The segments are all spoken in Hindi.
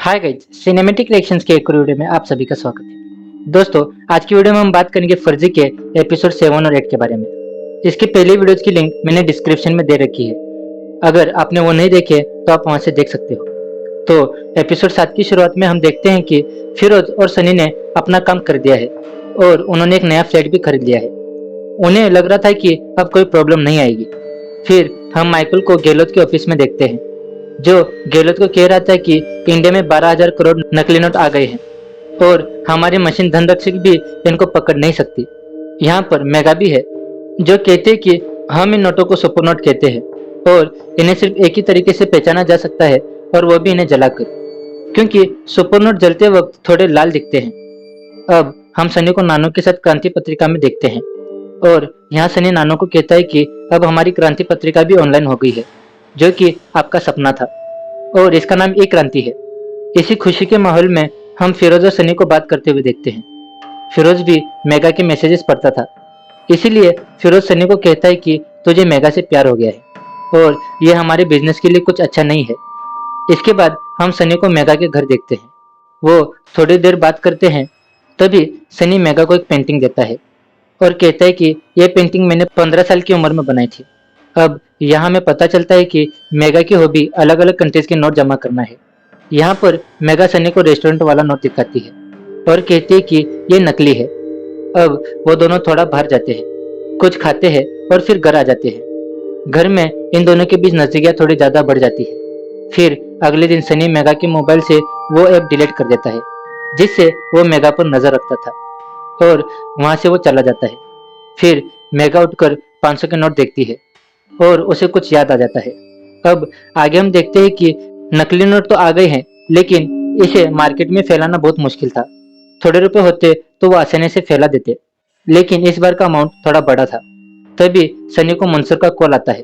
हाय गाइज, सिनेमैटिक रिएक्शंस के एक और वीडियो में आप सभी का स्वागत है। दोस्तों, आज की वीडियो में हम बात करेंगे फर्जी के एपिसोड 7 और 8 के बारे में। इसकी पहली वीडियोज की लिंक मैंने डिस्क्रिप्शन में दे रखी है। अगर आपने वो नहीं देखे तो आप वहां से देख सकते हो। तो एपिसोड 7 की शुरुआत में हम देखते हैं कि फिरोज और सनी ने अपना काम कर दिया है और उन्होंने एक नया फ्लैट भी खरीद लिया है। उन्हें लग रहा था कि अब कोई प्रॉब्लम नहीं आएगी। फिर हम माइकल को गहलोत के ऑफिस में देखते हैं, जो गहलोत को कह रहा था कि इंडिया में 12,000 करोड़ नकली नोट आ गए हैं और हमारी मशीन धनरक्षक भी इनको पकड़ नहीं सकती। यहाँ पर मेगा भी है, जो कहते हैं कि हम इन नोटों को सुपर नोट कहते हैं और इन्हें सिर्फ एक ही तरीके से पहचाना जा सकता है, और वो भी इन्हें जलाकर, क्योंकि सुपर नोट जलते वक्त थोड़े लाल दिखते हैं। अब हम सनी को नानो के साथ क्रांति पत्रिका में देखते हैं और यहाँ सनी नानो को कहता है कि अब हमारी क्रांति पत्रिका भी ऑनलाइन हो गई है, जो कि आपका सपना था, और इसका नाम ई क्रांति है। इसी खुशी के माहौल में हम फिरोज और सनी को बात करते हुए देखते हैं। फिरोज भी मेगा के मैसेजेस पढ़ता था, इसीलिए फिरोज सनी को कहता है कि तुझे मेगा से प्यार हो गया है और ये हमारे बिजनेस के लिए कुछ अच्छा नहीं है। इसके बाद हम सनी को मेगा के घर देखते हैं। वो थोड़ी देर बात करते हैं, तभी सनी मेगा को एक पेंटिंग देता है और कहता है कि यह पेंटिंग मैंने 15 साल की उम्र में बनाई थी। अब यहाँ हमें पता चलता है कि मेगा की हॉबी अलग अलग कंट्रीज के नोट जमा करना है। यहाँ पर मेगा सनी को रेस्टोरेंट वाला नोट दिखाती है और कहती है कि ये नकली है। अब वो दोनों थोड़ा बाहर जाते हैं, कुछ खाते हैं और फिर घर आ जाते हैं। घर में इन दोनों के बीच नजदीकियां थोड़ी ज्यादा बढ़ जाती है। फिर अगले दिन सनी मेगा के मोबाइल से वो ऐप डिलीट कर देता है, जिससे वो मेगा पर नजर रखता था, और वहां से वो चला जाता है। फिर मेगा उठकर 500 के नोट देखती है और उसे कुछ याद आ जाता है। अब आगे हम देखते हैं कि नकली नोट तो आ गए हैं, लेकिन इसे मार्केट में फैलाना बहुत मुश्किल था। थोड़े रुपए होते तो वो आसानी से फैला देते, लेकिन इस बार का अमाउंट थोड़ा बड़ा था। तभी सनी को मंसूर का कॉल आता है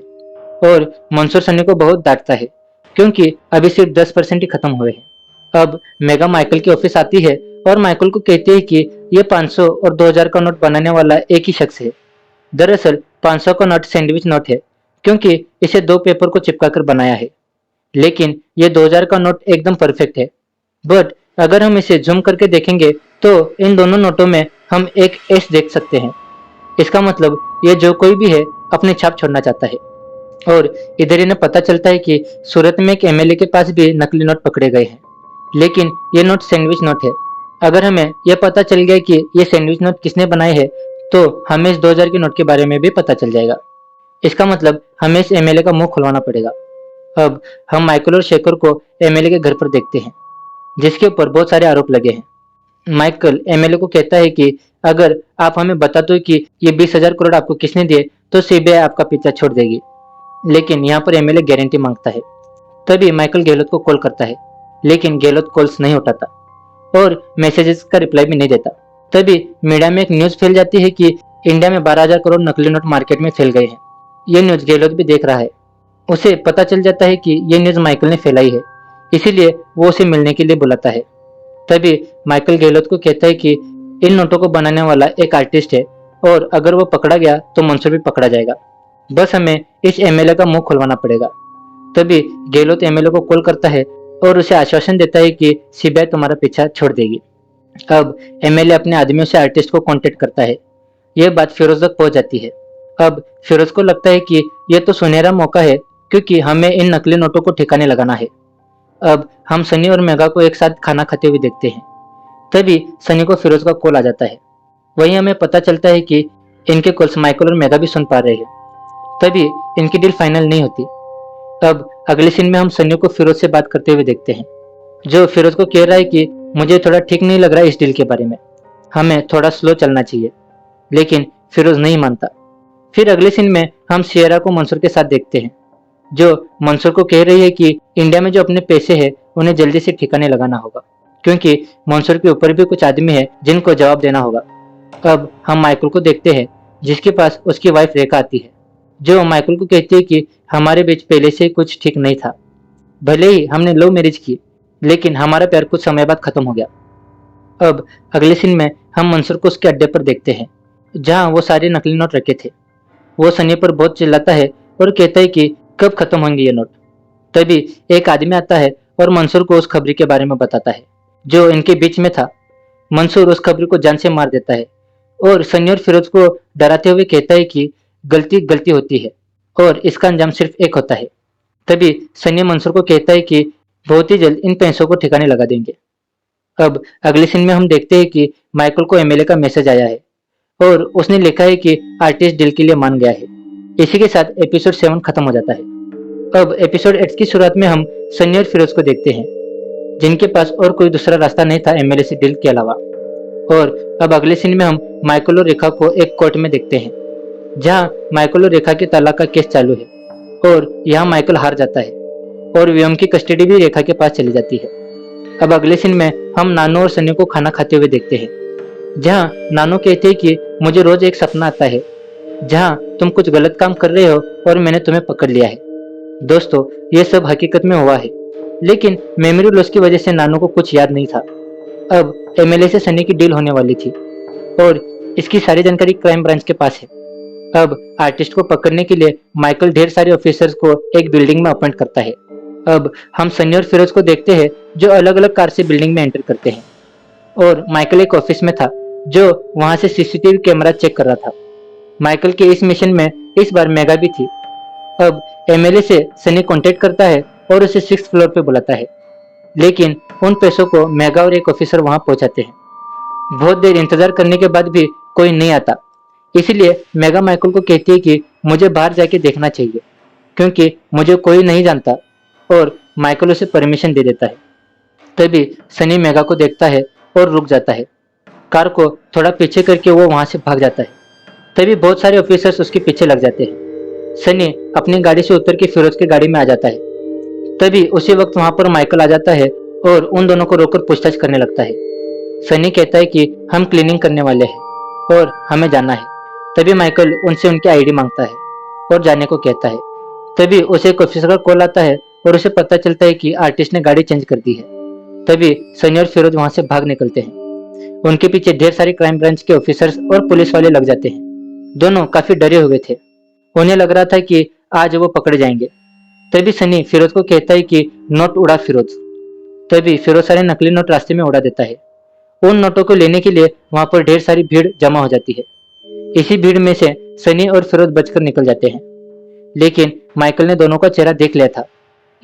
और मंसूर सनी को बहुत डांटता है, क्योंकि अभी सिर्फ 10% ही खत्म हुए हैं। अब मेगा माइकल की ऑफिस आती है और माइकल को कहती है कि ये 500 और 2,000 का नोट बनाने वाला एक ही शख्स है। दरअसल 500 का नोट सैंडविच नोट है, क्योंकि इसे 2 पेपर को चिपकाकर बनाया है, लेकिन ये 2000 का नोट एकदम परफेक्ट है। बट अगर हम इसे जूम करके देखेंगे तो इन दोनों नोटों में हम एक एस देख सकते हैं। इसका मतलब ये जो कोई भी है अपनी छाप छोड़ना चाहता है। और इधर इन्हें पता चलता है कि सूरत में एक एमएलए के पास भी नकली नोट पकड़े गए हैं, लेकिन ये नोट सैंडविच नोट है। अगर हमें यह पता चल गया कि ये सैंडविच नोट किसने बनाए हैं, तो हमें इस 2000 के नोट के बारे में भी पता चल जाएगा। इसका मतलब हमें इस एमएलए का मुंह खुलवाना पड़ेगा। अब हम माइकल और शेखर को एमएलए के घर पर देखते हैं, जिसके ऊपर बहुत सारे आरोप लगे हैं। माइकल एमएलए को कहता है कि अगर आप हमें बता दो कि ये 20,000 करोड़ आपको किसने दिए, तो सीबीआई आपका पीछा छोड़ देगी। लेकिन यहाँ पर एमएलए गारंटी मांगता है। तभी माइकल गहलोत को कॉल करता है, लेकिन गहलोत कॉल्स नहीं उठाता और मैसेजेस का रिप्लाई भी नहीं देता। तभी मीडिया में एक न्यूज फैल जाती है कि इंडिया में 12,000 करोड़ नकली नोट मार्केट में फैल गए हैं। ये न्यूज गहलोत भी देख रहा है। उसे पता चल जाता है कि ये न्यूज माइकल ने फैलाई है, इसीलिए वो उसे मिलने के लिए बुलाता है। तभी माइकल गहलोत को कहता है कि इन नोटों को बनाने वाला एक आर्टिस्ट है और अगर वो पकड़ा गया तो मंसूर भी पकड़ा जाएगा। बस हमें इस एमएलए का मुंह खुलवाना पड़ेगा। तभी गहलोत एमएलए को कॉल करता है और उसे आश्वासन देता है कि सीबीआई तुम्हारा पीछा छोड़ देगी। अब एमएलए अपने आदमियों से आर्टिस्ट को कांटेक्ट करता है। यह बात फिरोज तक पहुंच जाती है। अब फिरोज को लगता है कि यह तो सुनहरा मौका है, क्योंकि हमें इन नकली नोटों को ठिकाने लगाना है। अब हम सनी और मेगा को एक साथ खाना खाते हुए देखते हैं। तभी सनी को फिरोज का कॉल आ जाता है। वहीं हमें पता चलता है कि इनके कॉल्स माइकल और मेगा भी सुन पा रहे हैं। तभी इनकी डील फाइनल नहीं होती। अब अगले सीन में हम सनी को फिरोज से बात करते हुए देखते हैं, जो फिरोज को कह रहा है कि मुझे थोड़ा ठीक नहीं लग रहा है इस डील के बारे में, हमें थोड़ा स्लो चलना चाहिए। लेकिन फिरोज नहीं मानता। फिर अगले सीन में हम सियरा को मंसूर के साथ देखते हैं, जो मंसूर को कह रही है कि इंडिया में जो अपने पैसे हैं उन्हें जल्दी से ठिकाने लगाना होगा, क्योंकि मंसूर के ऊपर भी कुछ आदमी है जिनको जवाब देना होगा। अब हम माइकल को देखते हैं, जिसके पास उसकी वाइफ रेखा आती है, जो माइकल को कहती है कि हमारे बीच पहले से कुछ ठीक नहीं था। भले ही हमने लव मैरिज की, लेकिन हमारा प्यार कुछ समय बाद खत्म हो गया। अब अगले सीन में हम मंसूर को उसके अड्डे पर देखते हैं, जहाँ वो सारे नकली नोट रखे थे। वो सनी पर बहुत चिल्लाता है और कहता है कि कब खत्म होंगे ये नोट। तभी एक आदमी आता है और मंसूर को उस खबरी के बारे में बताता है जो इनके बीच में था। मंसूर उस खबरी को जान से मार देता है और सनी और फिरोज को डराते हुए कहता है कि गलती गलती होती है और इसका अंजाम सिर्फ एक होता है। तभी सनी मंसूर को कहता है कि बहुत ही जल्द इन पैसों को ठिकाने लगा देंगे। अब अगले सीन में हम देखते हैं कि माइकल को एमएलए का मैसेज आया है और उसने लिखा है कि आर्टिस्ट डील के लिए मान गया है। इसी के साथ एपिसोड 7 खत्म हो जाता है। अब एपिसोड 8 की शुरुआत में हम सनी और फिरोज को देखते हैं जिनके पास और कोई दूसरा रास्ता नहीं था एमएलए से डील के अलावा। और अब अगले सीन में हम माइकल और रेखा को एक कोर्ट में देखते हैं जहां माइकल और रेखा के तलाक का केस चालू है और यहाँ माइकल हार जाता है और व्योम की कस्टडी भी रेखा के पास चली जाती है। अब अगले सीन में हम नानू और सनी को खाना खाते हुए देखते हैं जहां नानू कहते हैं कि मुझे रोज एक सपना आता है जहां तुम कुछ गलत काम कर रहे हो और मैंने तुम्हें पकड़ लिया है। दोस्तों, ये सब हकीकत में हुआ है, लेकिन मेमोरी लॉस की वजह से नानू को कुछ याद नहीं था। अब एमएलए से सनी की डील होने वाली थी और इसकी सारी जानकारी क्राइम ब्रांच के पास है। अब आर्टिस्ट को पकड़ने के लिए माइकल ढेर सारे ऑफिसर्स को एक बिल्डिंग में अपॉइंट करता है। अब हम सनी और फिरोज को देखते हैं जो अलग अलग कार से बिल्डिंग में एंटर करते हैं और माइकल एक ऑफिस में था जो वहां से सीसीटीवी कैमरा चेक कर रहा था। माइकल के इस मिशन में इस बार मेगा भी थी। अब एमएलए से सनी कांटेक्ट करता है और उसे 6th फ्लोर पे बुलाता है, लेकिन उन पैसों को मेगा और एक ऑफिसर वहां पहुंचाते हैं। बहुत देर इंतजार करने के बाद भी कोई नहीं आता, इसलिए मेगा माइकल को कहती है कि मुझे बाहर जाके देखना चाहिए क्योंकि मुझे कोई नहीं जानता, और माइकल उसे परमिशन दे देता है। तभी सनी मेगा को देखता है और रुक जाता है। कार को थोड़ा पीछे करके वो वहां से भाग जाता है। तभी बहुत सारे ऑफिसर्स उसके पीछे लग जाते हैं। सनी अपनी गाड़ी से उतर के फिरोज की गाड़ी में आ जाता है। तभी उसी वक्त वहां पर माइकल आ जाता है और उन दोनों को रोककर पूछताछ करने लगता है। सनी कहता है कि हम क्लीनिंग करने वाले हैं और हमें जाना है। तभी माइकल उनसे उनकी आईडी मांगता है और जाने को कहता है। तभी उसे एक ऑफिसर का कॉल आता है और उसे पता चलता है कि आर्टिस्ट ने गाड़ी चेंज कर दी है। तभी सनी और फिरोज वहां से भाग निकलते हैं। उनके पीछे ढेर सारे क्राइम ब्रांच के ऑफिसर्स और पुलिस वाले लग जाते हैं। दोनों काफी डरे हुए थे, उन्हें लग रहा था कि आज वो पकड़े जाएंगे। तभी सनी फिरोज को कहता है कि नोट उड़ा फिरोज। तभी फिरोज सारे नकली नोट रास्ते में उड़ा देता है। उन नोटों को लेने के लिए वहां पर ढेर सारी भीड़ जमा हो जाती है। इसी भीड़ में से सनी और फिरोज बचकर निकल जाते हैं, लेकिन माइकल ने दोनों का चेहरा देख लिया था,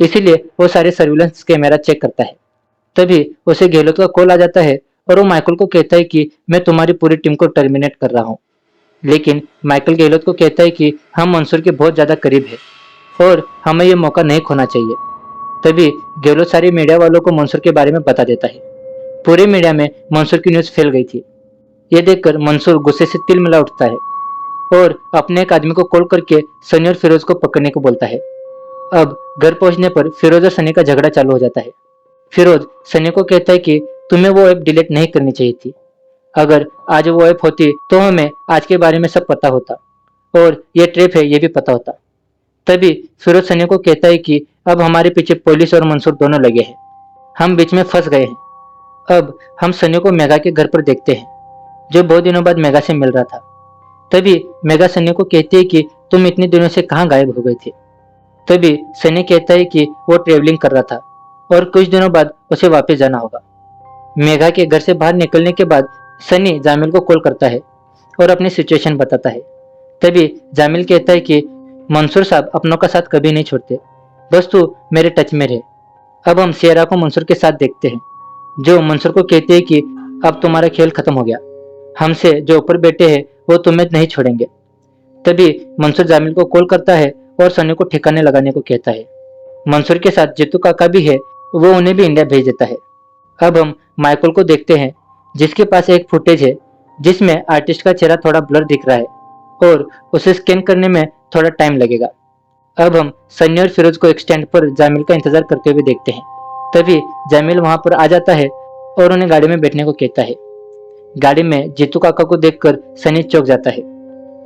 इसीलिए वो सारे सर्विलेंस कैमरा चेक करता है। तभी उसे गहलोत का कॉल आ जाता है और वो माइकल को कहता है कि मैं तुम्हारी पूरी टीम को टर्मिनेट कर रहा हूँ। लेकिन माइकल गहलोत को कहता है कि हम मंसूर के बहुत ज्यादा करीब है और हमें ये मौका नहीं खोना चाहिए। तभी गहलोत सारे मीडिया वालों को मंसूर के बारे में बता देता है। पूरे मीडिया में मंसूर की न्यूज फैल गई थी। ये देखकर मंसूर गुस्से से तिलमिला उठता है और अपने एक आदमी को कॉल करके सनी और फिरोज को पकड़ने को बोलता है। अब घर पहुंचने पर फिरोज और सनी का झगड़ा चालू हो जाता है। फिरोज सनी को कहता है कि तुम्हें वो ऐप डिलीट नहीं करनी चाहिए थी। अगर आज वो ऐप होती तो हमें आज के बारे में सब पता होता और ये ट्रैप है ये भी पता होता। तभी फिरोज सनी को कहता है कि अब हमारे पीछे पुलिस और मंसूर दोनों लगे हैं, हम बीच में फंस गए हैं। अब हम सनी को मेगा के घर पर देखते हैं जो बहुत दिनों बाद मेगा से मिल रहा था। तभी मेगा सनी को कहती है कि तुम इतने दिनों से कहाँ गायब हो गए थे। तभी सनी कहता है कि वो ट्रेवलिंग कर रहा था और कुछ दिनों बाद उसे वापस जाना होगा। मेघा के घर से बाहर निकलने के बाद सनी जामिल को कॉल करता है और अपनी सिचुएशन बताता है। तभी जामिल कहता है कि मंसूर साहब अपनों का साथ कभी नहीं छोड़ते, बस तू मेरे टच में रहे। अब हम शेरा को मंसूर के साथ देखते हैं जो मंसूर को कहते हैं कि अब तुम्हारा खेल खत्म हो गया, हमसे जो ऊपर बैठे हैं वो तुम्हें नहीं छोड़ेंगे। तभी मंसूर जामिल को कॉल करता है और सनी को ठिकाने लगाने को कहता है। मंसूर के साथ जीतू काका भी है, वो उन्हें भी इंडिया भेज देता है। अब हम माइकल को देखते हैं जिसके पास एक फुटेज है जिसमें आर्टिस्ट का चेहरा थोड़ा ब्लर दिख रहा है और उसे स्कैन करने में थोड़ा टाइम लगेगा। अब हम सनी और फिरोज को एक स्टैंड पर जामिल का इंतजार करते हुए देखते हैं। तभी जामिल वहां पर आ जाता है और उन्हें गाड़ी में बैठने को कहता है। गाड़ी में जीतू काका को देखकर सनी चौंक जाता है।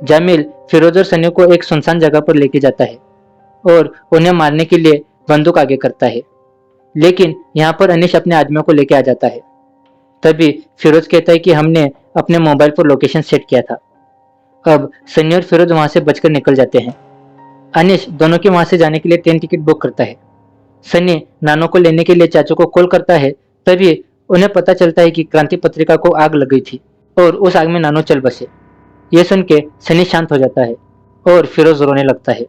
जामिल फिरोज और सनी को एक सुनसान जगह पर लेके जाता है और उन्हें मारने के लिए बंदूक आगे करता है, लेकिन यहाँ पर अनिश अपने आदमियों को लेके आ जाता है। तभी फिरोज कहता है कि हमने अपने मोबाइल पर लोकेशन सेट किया था। अब सनी और फिरोज वहां से बचकर निकल जाते हैं। अनिश दोनों के वहां से जाने के लिए ट्रेन टिकट बुक करता है। सनी नानो को लेने के लिए चाचू को कॉल करता है। तभी उन्हें पता चलता है कि क्रांति पत्रिका को आग लग गई थी और उस आग में नानो चल बसे। ये सुन के सनी शांत हो जाता है और फिरोज रोने लगता है।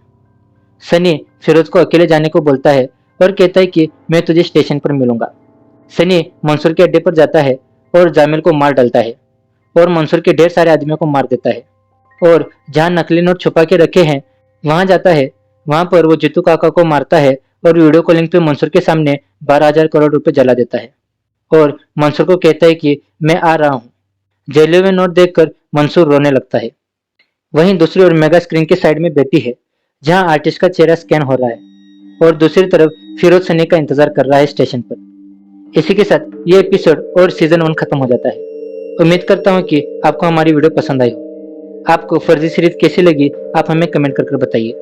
सनी फिरोज को अकेले जाने को बोलता है और कहता है कि मैं तुझे स्टेशन पर मिलूंगा। सनी मंसूर के अड्डे पर जाता है और जामिल को मार डालता है और मंसूर के ढेर सारे आदमियों को मार देता है और जहां नकली नोट छुपा के रखे हैं वहां जाता है। वहां पर वो जीतू काका को मारता है और वीडियो कॉलिंग पे मंसूर के सामने 12,000 करोड़ रुपए जला देता है और मंसूर को कहता है कि मैं आ रहा हूँ। जेलों में नोट देखकर मंसूर रोने लगता है। वहीं दूसरी ओर मेगा स्क्रीन के साइड में बैठी है जहां आर्टिस्ट का चेहरा स्कैन हो रहा है और दूसरी तरफ फिरोज सनी का इंतजार कर रहा है स्टेशन पर। इसी के साथ ये एपिसोड और सीजन 1 खत्म हो जाता है। उम्मीद करता हूँ कि आपको हमारी वीडियो पसंद आई हो। आपको फर्जी सीरीज कैसी लगी आप हमें कमेंट कर बताइए।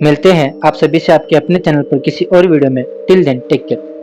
मिलते हैं आप सभी से आपके अपने चैनल पर किसी और वीडियो में। Till then take care.